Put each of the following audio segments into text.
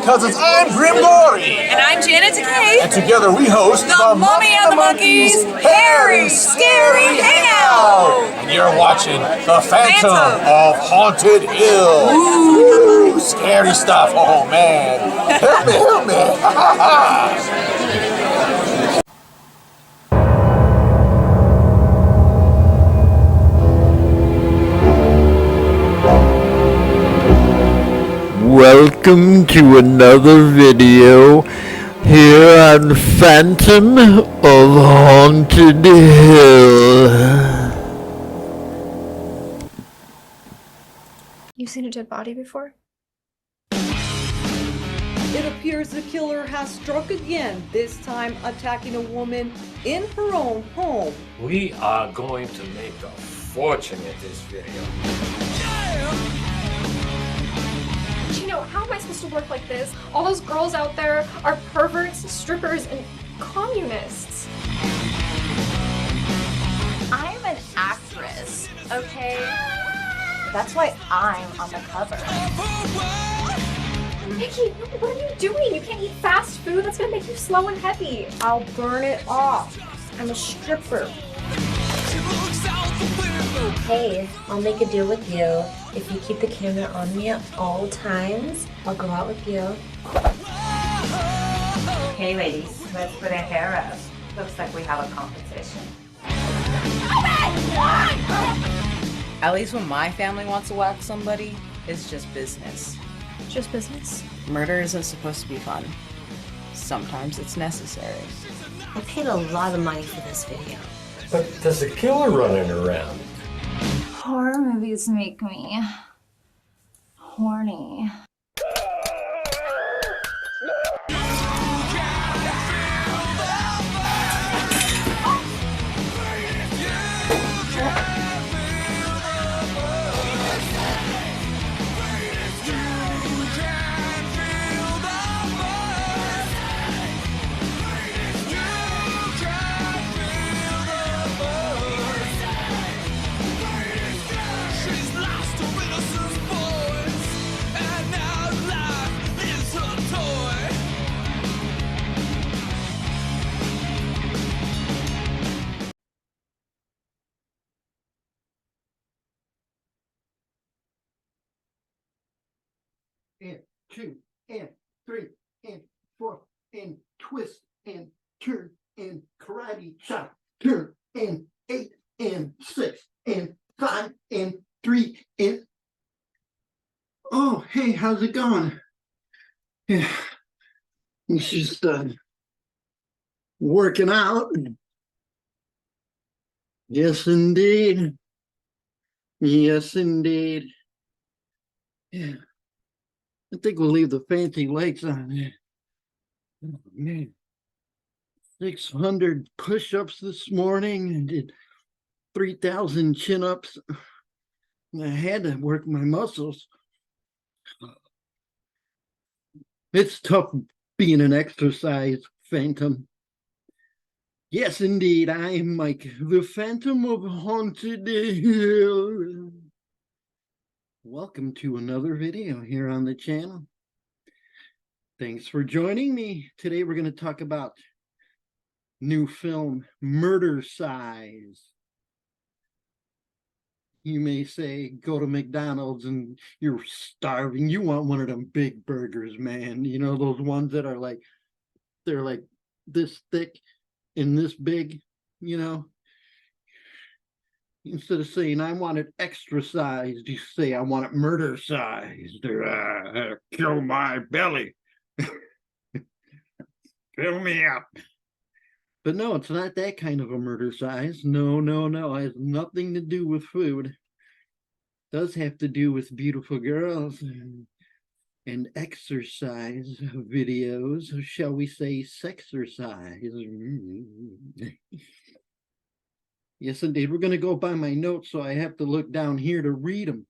cousins. I'm Grimgory. And I'm Janet Decay. And together we host the Mummy and the Monkeys Hairy Scary Hangout. And you're watching The Phantom of Haunted Hill. Ooh, scary stuff. Oh man. Help me, help me. Welcome to another video here on Phantom of Haunted Hill. You've seen a dead body before? It appears the killer has struck again, this time attacking a woman in her own home. We are going to make a fortune in this video. Chino, how am I supposed to work like this? All those girls out there are perverts, strippers, and communists. I'm an actress, okay? That's why I'm on the cover. Nikki, what are you doing? You can't eat fast food. That's gonna make you slow and heavy. I'll burn it off. I'm a stripper. Hey, I'll make a deal with you. If you keep the camera on me at all times, I'll go out with you. Okay, ladies, let's put our hair up. Looks like we have a competition. At least when my family wants to whack somebody, it's just business. Just business. Murder isn't supposed to be fun. Sometimes it's necessary. I paid a lot of money for this video. But there's a killer running around. Horror movies make me horny. And 2 and 3 and 4 and twist and turn and karate chop, turn and 8 and 6 and 5 and 3 and oh, hey, how's it going? Yeah, it's just working out. Yes, indeed. Yes, indeed. Yeah. I think we'll leave the fancy lights on. Oh, man. 600 push-ups this morning and did 3,000 chin-ups. I had to work my muscles. It's tough being an exercise phantom. Yes, indeed, I am Mike, the Phantom of Haunted Hill. Welcome to another video here on the channel. Thanks for joining me. Today we're going to talk about new film, Murdercise. You may say, go to McDonald's and you're starving. You want one of them big burgers, man. You know, those ones that are like, they're like this thick and this big, you know. Instead of saying, I want it extra sized, you say, I want it murder sized. Kill my belly. Fill me up. But no, it's not that kind of a murder size. No, no, no. It has nothing to do with food. It does have to do with beautiful girls and exercise videos. Shall we say sexercise? Yes, indeed. We're going to go by my notes, so I have to look down here to read them.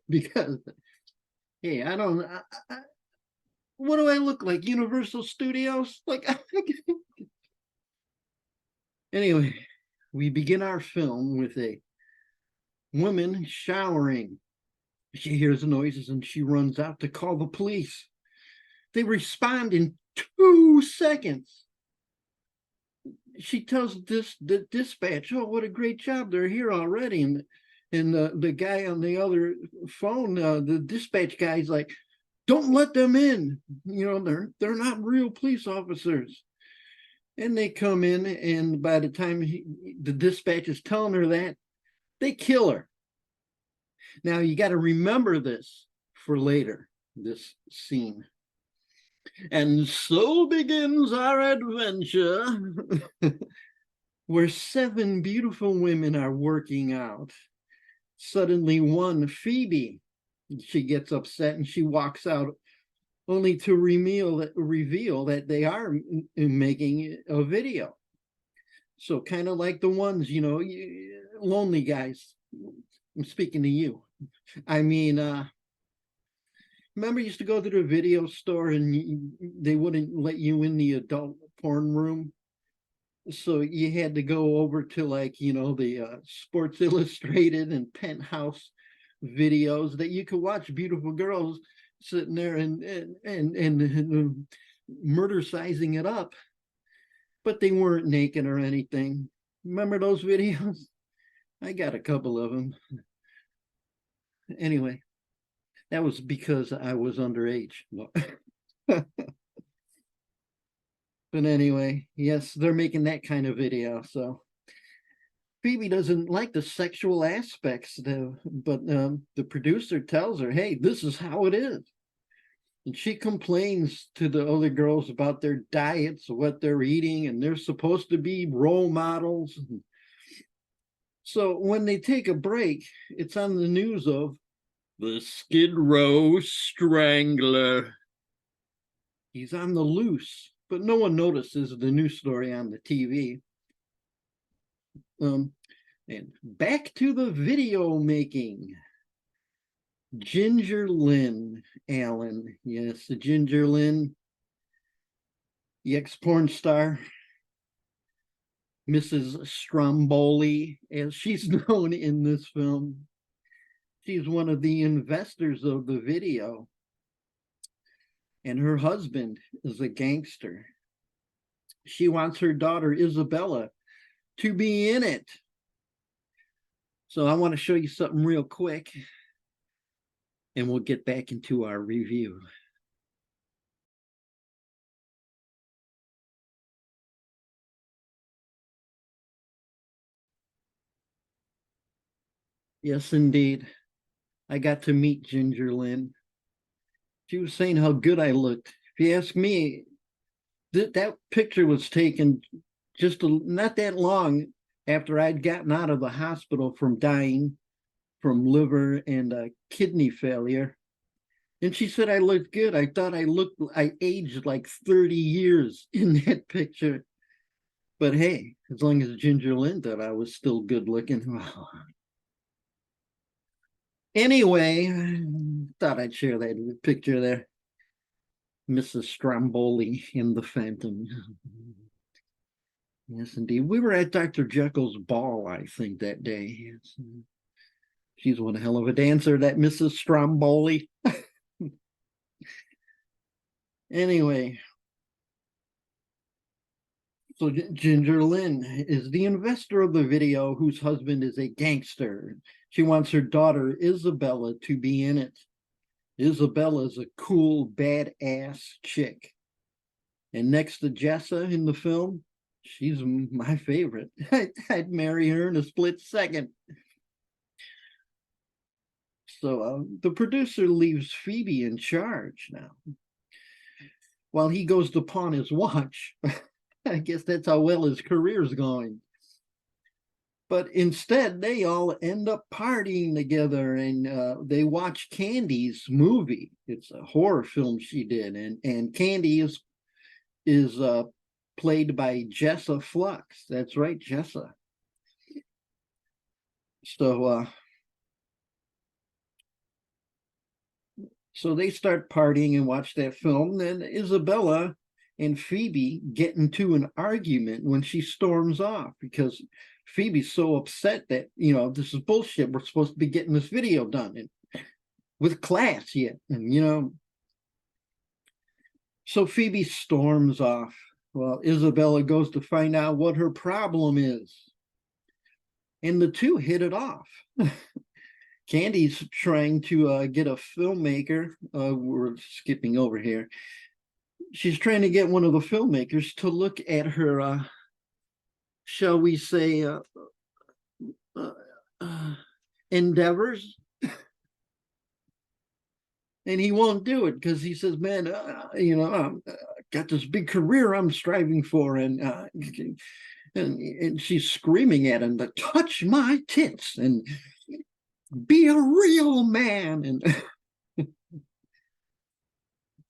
Because, hey, I don't... what do I look like? Universal Studios? Like, anyway, we begin our film with a woman showering. She hears noises and she runs out to call the police. They respond in 2 seconds. She tells the dispatch, "Oh, what a great job! They're here already." And the guy on the other phone, the dispatch guy's like, "Don't let them in. You know, they're not real police officers." And they come in, and by the time the dispatch is telling her that, they kill her. Now you got to remember this for later, this scene. And so begins our adventure, where 7 beautiful women are working out. Suddenly one, Phoebe, she gets upset and she walks out, only to reveal that they are making a video. So kind of like the ones, you know, lonely guys. I'm speaking to you. I mean, remember you used to go to the video store and they wouldn't let you in the adult porn room? So you had to go over to, like, you know, the Sports Illustrated and Penthouse videos that you could watch beautiful girls sitting there and murdercising it up, but they weren't naked or anything. Remember those videos? I got a couple of them. Anyway, that was because I was underage. But anyway, yes, they're making that kind of video. So Phoebe doesn't like the sexual aspects, but the producer tells her, "Hey, this is how it is." And she complains to the other girls about their diets, what they're eating, and they're supposed to be role models. So when they take a break, it's on the news of the Skid Row Strangler. He's on the loose, but no one notices the news story on the TV. And back to the video making. Ginger Lynn Allen. Yes, the Ginger Lynn, the ex-porn star, Mrs. Stromboli, as she's known in this film. She's one of the investors of the video. And her husband is a gangster. She wants her daughter, Isabella, to be in it. So I want to show you something real quick, and we'll get back into our review. Yes, indeed. I got to meet Ginger Lynn. She was saying how good I looked. If you ask me, that picture was taken just not that long after I'd gotten out of the hospital from dying from liver and kidney failure. And she said I looked good. I thought I aged like 30 years in that picture. But hey, as long as Ginger Lynn thought I was still good looking. Anyway, thought I'd share that picture there. Mrs. Stromboli in the Phantom. Yes, indeed. We were at Dr. Jekyll's ball, I think, that day. Yes. She's one hell of a dancer, that Mrs. Stromboli. Anyway, so Ginger Lynn is the investor of the video whose husband is a gangster. She wants her daughter, Isabella, to be in it. Isabella is a cool, badass chick. And next to Jessa in the film, she's my favorite. I'd marry her in a split second. So the producer leaves Phoebe in charge now, while he goes to pawn his watch. I guess that's how well his career's going. But instead, they all end up partying together, and they watch Candy's movie. It's a horror film she did, and Candy is played by Jessa Flux. That's right, Jessa. So they start partying and watch that film. Then Isabella and Phoebe get into an argument when she storms off, because Phoebe's so upset that, you know, this is bullshit. We're supposed to be getting this video done and with class yet. And, you know, So Phoebe storms off. Well, Isabella goes to find out what her problem is. And the two hit it off. Candy's trying to get a filmmaker. We're skipping over here. She's trying to get one of the filmmakers to look at her, shall we say, endeavors. And he won't do it because he says, man, got this big career I'm striving for. And she's screaming at him to touch my tits and be a real man. And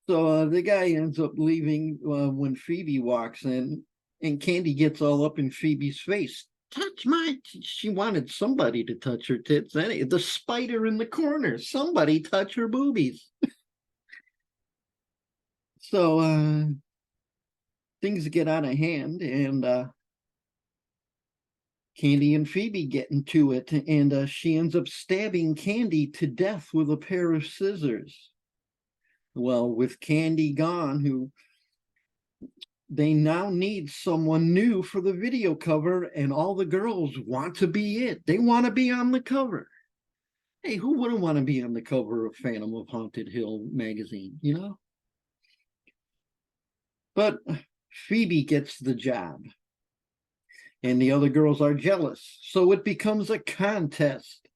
so the guy ends up leaving when Phoebe walks in, and Candy gets all up in Phoebe's face. Touch my, she wanted somebody to touch her tits. The spider in the corner, somebody touch her boobies. So things get out of hand, and Candy and Phoebe get into it, and she ends up stabbing Candy to death with a pair of scissors. Well, with Candy gone, they now need someone new for the video cover, and all the girls want to be it. They want to be on the cover. Hey, who wouldn't want to be on the cover of Phantom of Haunted Hill magazine, you know? But Phoebe gets the job, and the other girls are jealous. So it becomes a contest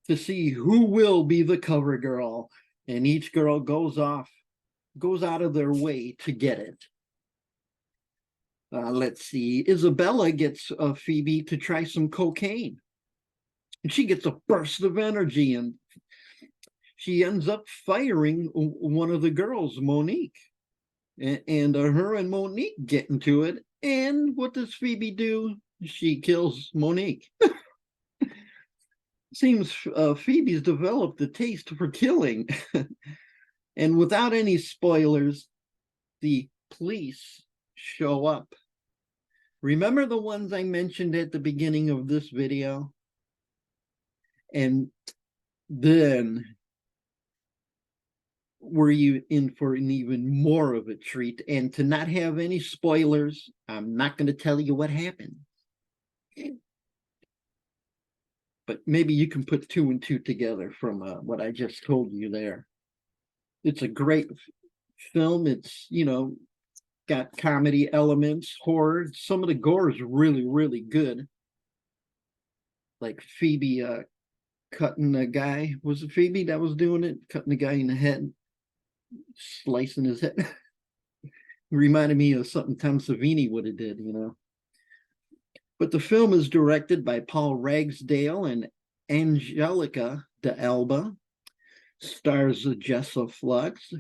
to see who will be the cover girl, and each girl goes out of their way to get it. Let's see. Isabella gets Phoebe to try some cocaine. And she gets a burst of energy, and she ends up firing one of the girls, Monique. And her and Monique get into it. And what does Phoebe do? She kills Monique. Seems Phoebe's developed a taste for killing. And without any spoilers, the police show up. Remember the ones I mentioned at the beginning of this video? And then were you in for an even more of a treat? And to not have any spoilers, I'm not going to tell you what happened. But maybe you can put two and two together from what I just told you there. It's a great film. It's, got comedy elements, horror. Some of the gore is really, really good. Like Phoebe cutting a guy. Was it Phoebe that was doing it? Cutting the guy in the head, slicing his head. Reminded me of something Tom Savini would have did, But the film is directed by Paul Ragsdale, and Angelica de Alba stars Jessa Flux,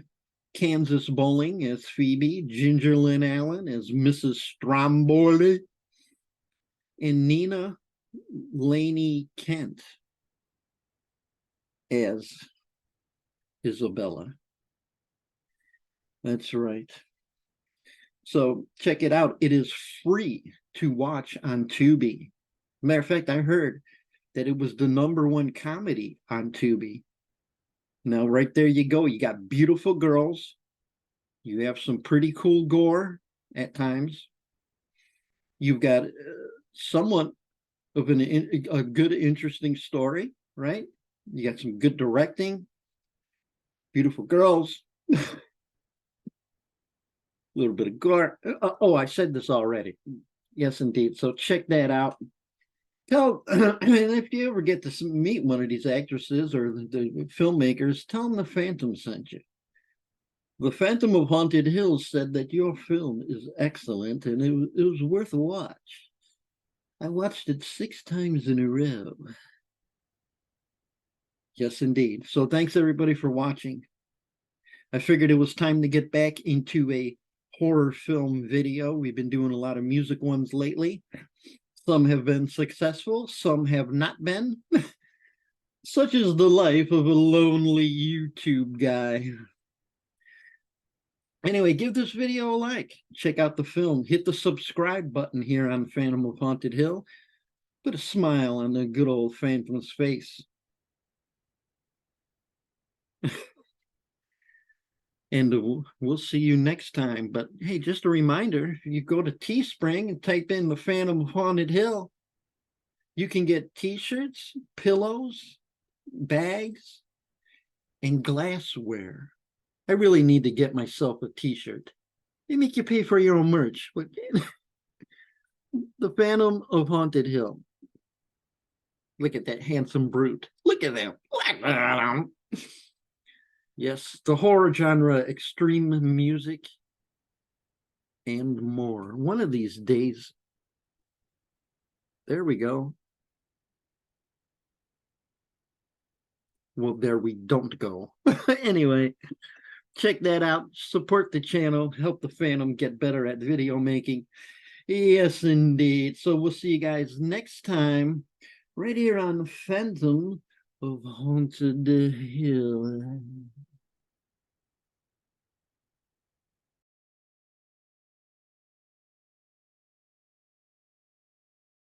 Kansas Bowling as Phoebe, Ginger Lynn Allen as Mrs. Stromboli, and Nina Laney Kent as Isabella. That's right. So check it out. It is free to watch on Tubi. Matter of fact, I heard that it was the #1 comedy on Tubi. Now, right there you go. You got beautiful girls. You have some pretty cool gore at times. You've got somewhat of a good, interesting story, right? You got some good directing, beautiful girls, a little bit of gore. Oh, I said this already. Yes, indeed. So check that out. If you ever get to meet one of these actresses or the filmmakers, tell them the Phantom sent you. The Phantom of Haunted Hills said that your film is excellent, and it was worth a watch. I watched it 6 times in a row. Yes, indeed. So thanks everybody for watching. I figured it was time to get back into a horror film video. We've been doing a lot of music ones lately. Some have been successful, some have not been. Such is the life of a lonely YouTube guy. Anyway, give this video a like. Check out the film. Hit the subscribe button here on Phantom of Haunted Hill. Put a smile on the good old Phantom's face. And we'll see you next time. But hey, just a reminder, you go to Teespring and type in the Phantom of Haunted Hill. You can get t-shirts, pillows, bags, and glassware. I really need to get myself a t-shirt. They make you pay for your own merch. But the Phantom of Haunted Hill. Look at that handsome brute. Look at them. Yes, the horror genre, extreme music, and more. One of these days. There we go. Well, there we don't go. Anyway, check that out. Support the channel. Help the Phantom get better at video making. Yes, indeed. So we'll see you guys next time right here on Phantom of Haunted Hill.